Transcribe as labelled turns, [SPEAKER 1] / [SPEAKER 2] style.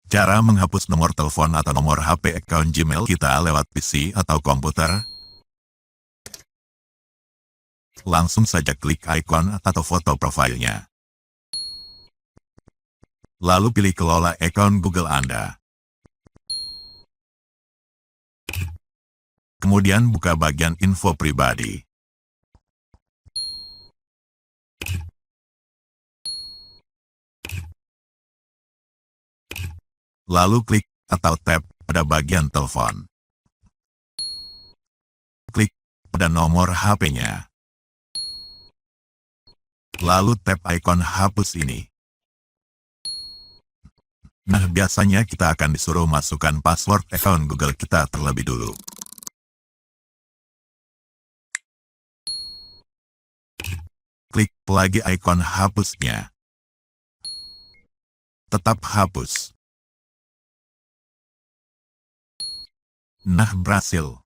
[SPEAKER 1] Cara menghapus nomor telepon atau nomor HP account Gmail kita lewat PC atau komputer. Langsung saja klik ikon atau foto profilnya. Lalu pilih kelola account Google Anda. Kemudian buka bagian info pribadi. Lalu klik atau tap pada bagian telepon. Klik pada nomor HP-nya. Lalu tap ikon hapus ini. Nah, biasanya kita akan disuruh masukkan password account Google kita terlebih dulu. Klik lagi ikon hapusnya. Tetap hapus. Nah, berhasil.